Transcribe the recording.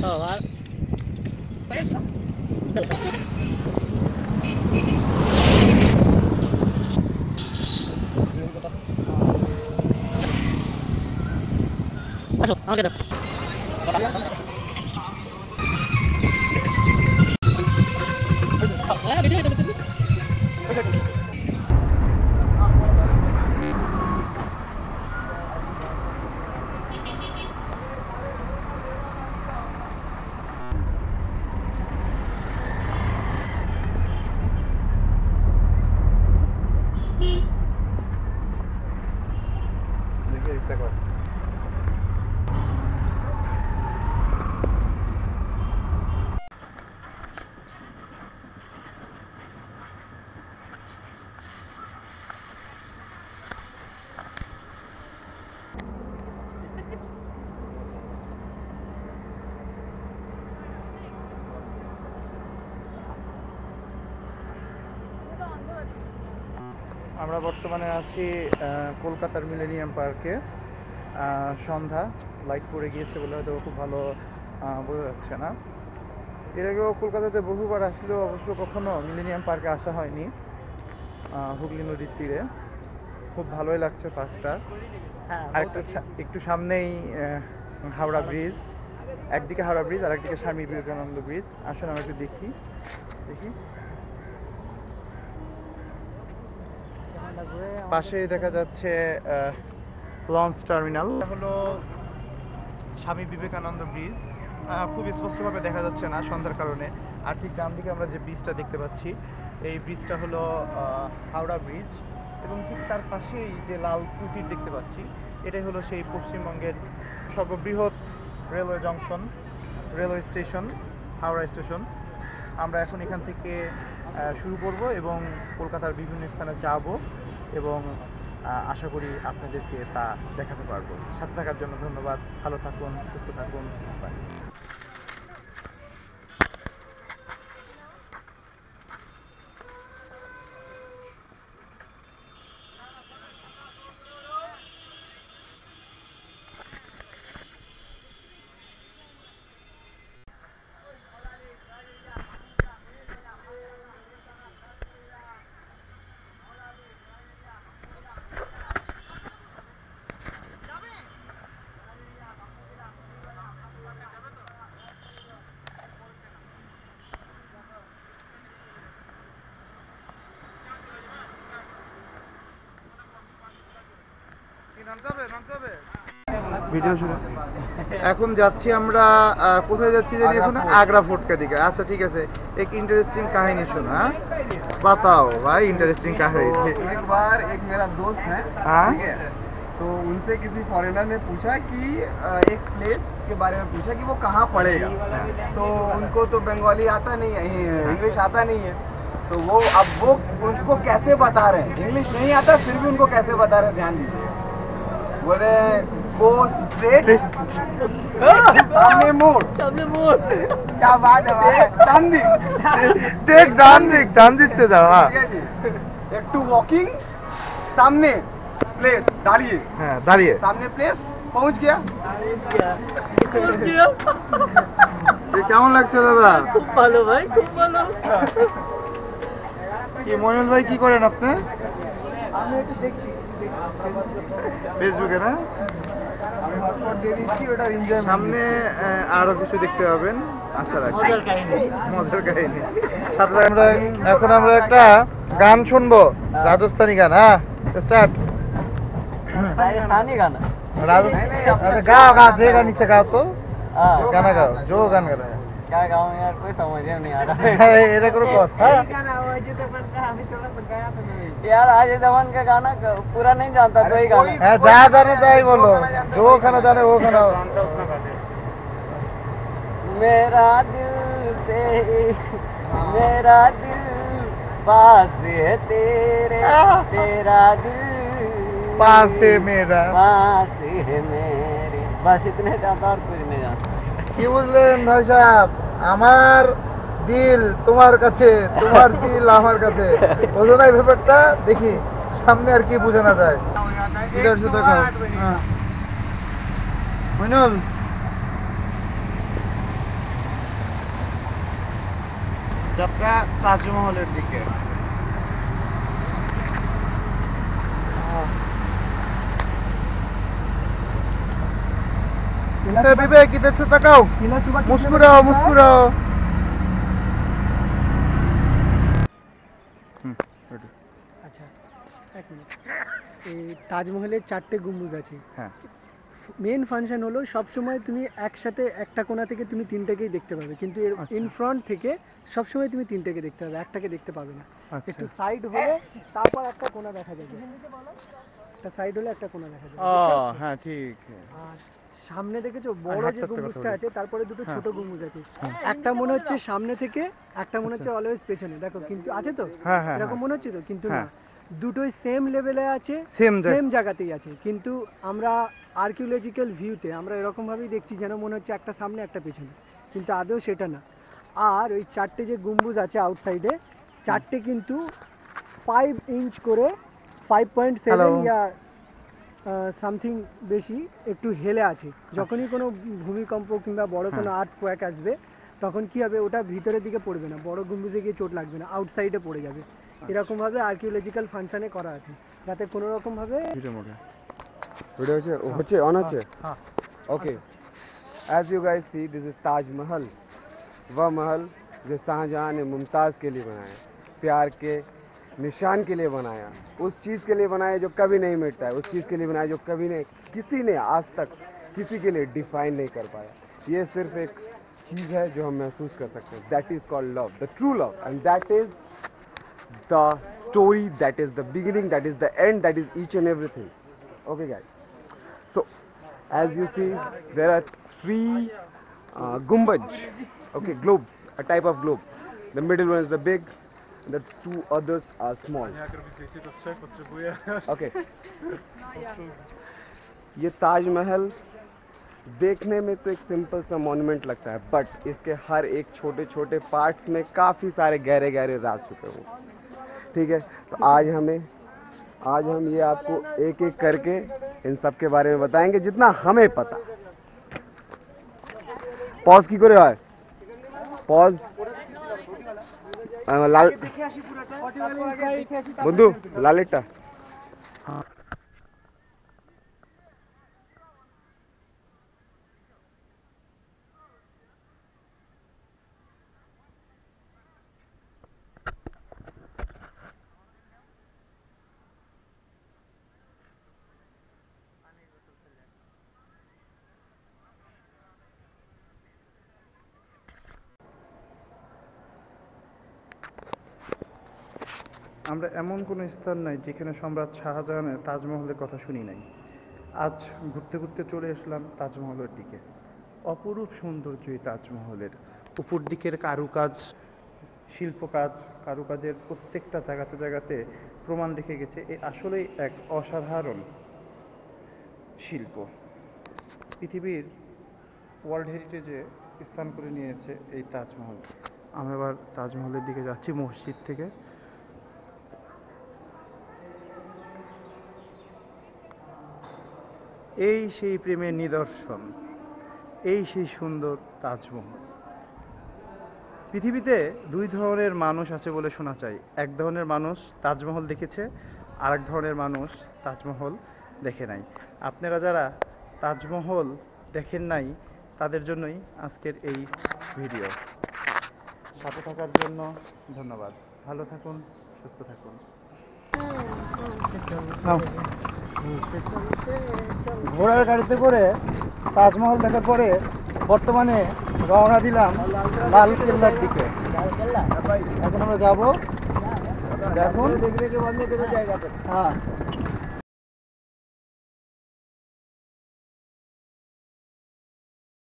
আর আসো আমাকে দাও আমরা বর্তমানে আছি কলকাতার মিলেনিয়াম পার্কে। সন্ধ্যা, লাইট পড়ে গিয়েছে বলে হয়তো খুব ভালো বোঝা যাচ্ছে না। এর আগেও কলকাতাতে বহুবার আসলেও অবশ্য কখনো মিলেনিয়াম পার্কে আসা হয়নি। হুগলি নদীর তীরে খুব ভালোই লাগছে পার্কটা। আর একটু সামনেই হাওড়া ব্রিজ, একদিকে হাওড়া ব্রিজ আর একদিকে স্বামী বিবেকানন্দ ব্রিজ। আসলে আমরা একটু দেখি। পাশেই দেখা যাচ্ছে লঞ্চ টার্মিনাল। হলো স্বামী বিবেকানন্দ ব্রিজ। খুব স্পষ্টভাবে দেখা যাচ্ছে না সন্ধ্যার কারণে। আর ঠিক ডান দিকে আমরা যে ব্রিজটা দেখতে পাচ্ছি, এই ব্রিজটা হলো হাওড়া ব্রিজ, এবং ঠিক তার পাশেই যে লাল কুটির দেখতে পাচ্ছি, এটাই হলো সেই পশ্চিমবঙ্গের সর্ববৃহৎ railway junction, railway station, Howrah station. আমরা এখন এখান থেকে শুরু করব এবং কলকাতার বিভিন্ন স্থানে যাব এবং আশা করি আপনাদেরকে তা দেখাতে পারবো। সাথে থাকার জন্য ধন্যবাদ। ভালো থাকুন, সুস্থ থাকুন। বাই। ভিডিও শুরু। এখন যাচ্ছি আমরা কোথায় যাচ্ছি জানি এখন? আগ্রা ফোর্ট के दिखे। अच्छा ठीक है, एक इंटरेस्टिंग कहानी सुनो। हाँ बताओ भाई, इंटरेस्टिंग कहानी। एक बार एक मेरा दोस्त है, ठीक है, तो उनसे किसी फॉरेनर ने पूछा कि एक प्लेस के बारे में पूछा कि वो कहाँ पड़ेगा। तो उनको तो बंगाली आता नहीं है, इंग्लिश आता नहीं है, तो वो अब वो उनको कैसे बता रहे हैं, इंग्लिश नहीं आता फिर भी उनको कैसे बता रहे हैं, ध्यान दीजिए। बोले गो स्ट्रेट, सामने मोड़, क्या बात है, टेक डांजिक से जाओ। हाँ ठीक है जी। एक टू वॉकिंग, सामने प्लेस, दाঁড়িয়ে। हाँ दाঁড়িয়ে, सामने प्लेस, पहुंच गया। ये কেমন লাগছে দাদা? খুব ভালো ভাই, খুব ভালো। কি মইনুল ভাই কি করেন আপনি? আমি একটু দেখছি ফেসবুকে না? আমি হটস্পট দিয়ে দিচ্ছি, ওটা এনজয়। সামনে আরো কিছু দেখতে পাবেন আশা রাখি। মজার কাহিনী। মজার কাহিনী। সাথে আমরা এখন একটা গান শুনবো, রাজস্থানী গান। হ্যাঁ স্টার্ট। राजस्थानी गाना। राजस्थान गाओ गाओ, जे गाना नीचे गाओ तो गाना गाओ, जो गान गाना है। क्या गाऊं यार, कोई समझ में नहीं आ रहा है। এটা কোনো কথা? यार आज दमन का गाना पूरा नहीं जानता, तो ही गाना। হ্যাঁ যা জানো তাই বলো, जो खाना जाने वो खाना। मेरा दिल मेरा दिल पास है तेरे, तेरा दिल पास है मेरा, पास है मेरे। बस इतने जानता और कुछ नहीं जानता। কি বুঝলেন ভাই সাহেব? আমার দিল তোমার কাছে, তোমার দিল আমার কাছে, বোঝো না ব্যাপারটা? দেখি সামনে আর কি বোঝানো যায়। ইধার से देखो। हाँ মইনুল যাত্রা তাজমহলের দিকে। विवेक इधर से तकाओ, मुस्कुराओ मुस्कुराओ। আচ্ছা এক মিনিট, এই তাজমহলের 4টে গম্বুজ আছে। হ্যাঁ মেন ফাংশন হলো সবসময় তুমি একসাথে একটা কোণা থেকে তুমি তিনটেকেই দেখতে পাবে, কিন্তু এর আচ্ছা। ইন ফ্রন্ট থেকে সবসময় তুমি তিনটেকে দেখতে পাবে, একটাকে দেখতে পাবে না। আচ্ছা। একটু সাইড হলে তারপর একটা কোণা দেখা যাবে, একটা সাইড হলে একটা কোণা দেখা যাবে। ও হ্যাঁ ঠিক। আর সামনে দেখেছো বড় যে হাতটাতে কথা গম্বুজটা বলি। আছে, তারপরে দুটো হ্যাঁ। ছোট গম্বুজ আছে। একটা মনে হচ্ছে সামনে থেকে, একটা মনে হচ্ছে আচ্ছা। অলওয়েজ পেছনে, দেখো কিন্তু আছে তো হ্যাঁ, হ্যাঁ, এরকম হ্যাঁ। মনে হচ্ছে তো, কিন্তু না, হ্যাঁ। দুটোই সেম লেভেলে আছে, Same সেম জায়গাতেই আছে, কিন্তু আমরা আর্কিওলজিক্যাল ভিউতে আমরা এরকম ভাবেই দেখছি যেন মনে হচ্ছে একটা সামনে একটা পেছনে, কিন্তু আদৌ সেটা না। আর ওই 4টে যে গম্বুজ আছে আউটসাইডে, 4টে কিন্তু 5 ইঞ্চ করে, 5.7 Hello. ইয়া সামথিং বেশি একটু হেলে আছে। যখনই কোনো ভূমিকম্প কিংবা বড় কোনো হ্যাঁ। আর্থকোয়াক আসবে, তখন কি হবে, ওটা ভিতরের দিকে পড়বে না, বড় গম্বুজে গিয়ে চোট লাগবে না, আউটসাইডে পড়ে যাবে। এরকম ভাবে আর্কিওলজিক্যাল ফাংশনে করা আছে, যাতে কোনো রকম ভাবে video on hoche হ্যাঁ okay as you guys see this is Taj Mahal वह महल जो शाहजहां ने मुमताज़ के लिए बनाया, प्यार के निशान के लिए बनाया, उस चीज़ के लिए बनाया जो कभी नहीं मिटता है, उस चीज़ के लिए बनाया जो कभी नहीं किसी ने आज तक किसी के लिए डिफाइन नहीं कर पाया। ये सिर्फ एक चीज़ है जो हम महसूस कर सकते हैं, that is called love, the true love, and that is the story, that is the beginning, that is the end, that is each and everything. Okay guys, so as you see there are 3 gumbaj, okay, globes, a type of globe. The middle one is the big, the 2 others are small. Okay, ये ताजमहल देखने में तो एक simple सा monument लगता है, but इसके हर एक छोटे छोटे पार्ट्स में काफ़ी सारे गहरे गहरे राज छुपे हुए हैं। ठीक है, तो आज हम ये आपको एक एक करके इन सब के बारे में बताएंगे जितना हमें पता। पॉज की करे है, पॉज लाल बंधु लालेटा। আমরা এমন কোনো স্থান নাই যেখানে সম্রাট শাহজাহানের তাজমহলের কথা শুনি নাই। আজ ঘুরতে ঘুরতে চলে এসলাম তাজমহলের দিকে। অপরূপ সৌন্দর্য এই তাজমহলের উপর দিকের কারুকাজ, শিল্পকাজ, কারুকাজের প্রত্যেকটা জায়গাতে জায়গাতে প্রমাণ রেখে গেছে এ আসলেই এক অসাধারণ শিল্প। পৃথিবীর ওয়ার্ল্ড হেরিটেজে স্থান করে নিয়েছে এই তাজমহল। আমরা এবার তাজমহলের দিকে যাচ্ছি মসজিদ থেকে। এই সেই প্রেমের নিদর্শন, এই সেই সুন্দর তাজমহল। পৃথিবীতে 2 ধরনের মানুষ আছে বলে শোনা যায়। এক ধরনের মানুষ তাজমহল দেখেছে, আর এক ধরনের মানুষ তাজমহল দেখে নাই। আপনারা যারা তাজমহল দেখেন নাই তাদের জন্যই আজকের এই ভিডিও। সাথে থাকার জন্য ধন্যবাদ। ভালো থাকুন, সুস্থ থাকুন। ঘোড়ার গাড়িতে করে তাজমহল দেখার পরে বর্তমানে রওনা দিলাম লাল কেল্লার দিকে। এখন আমরা যাবো, দেখুন, হ্যাঁ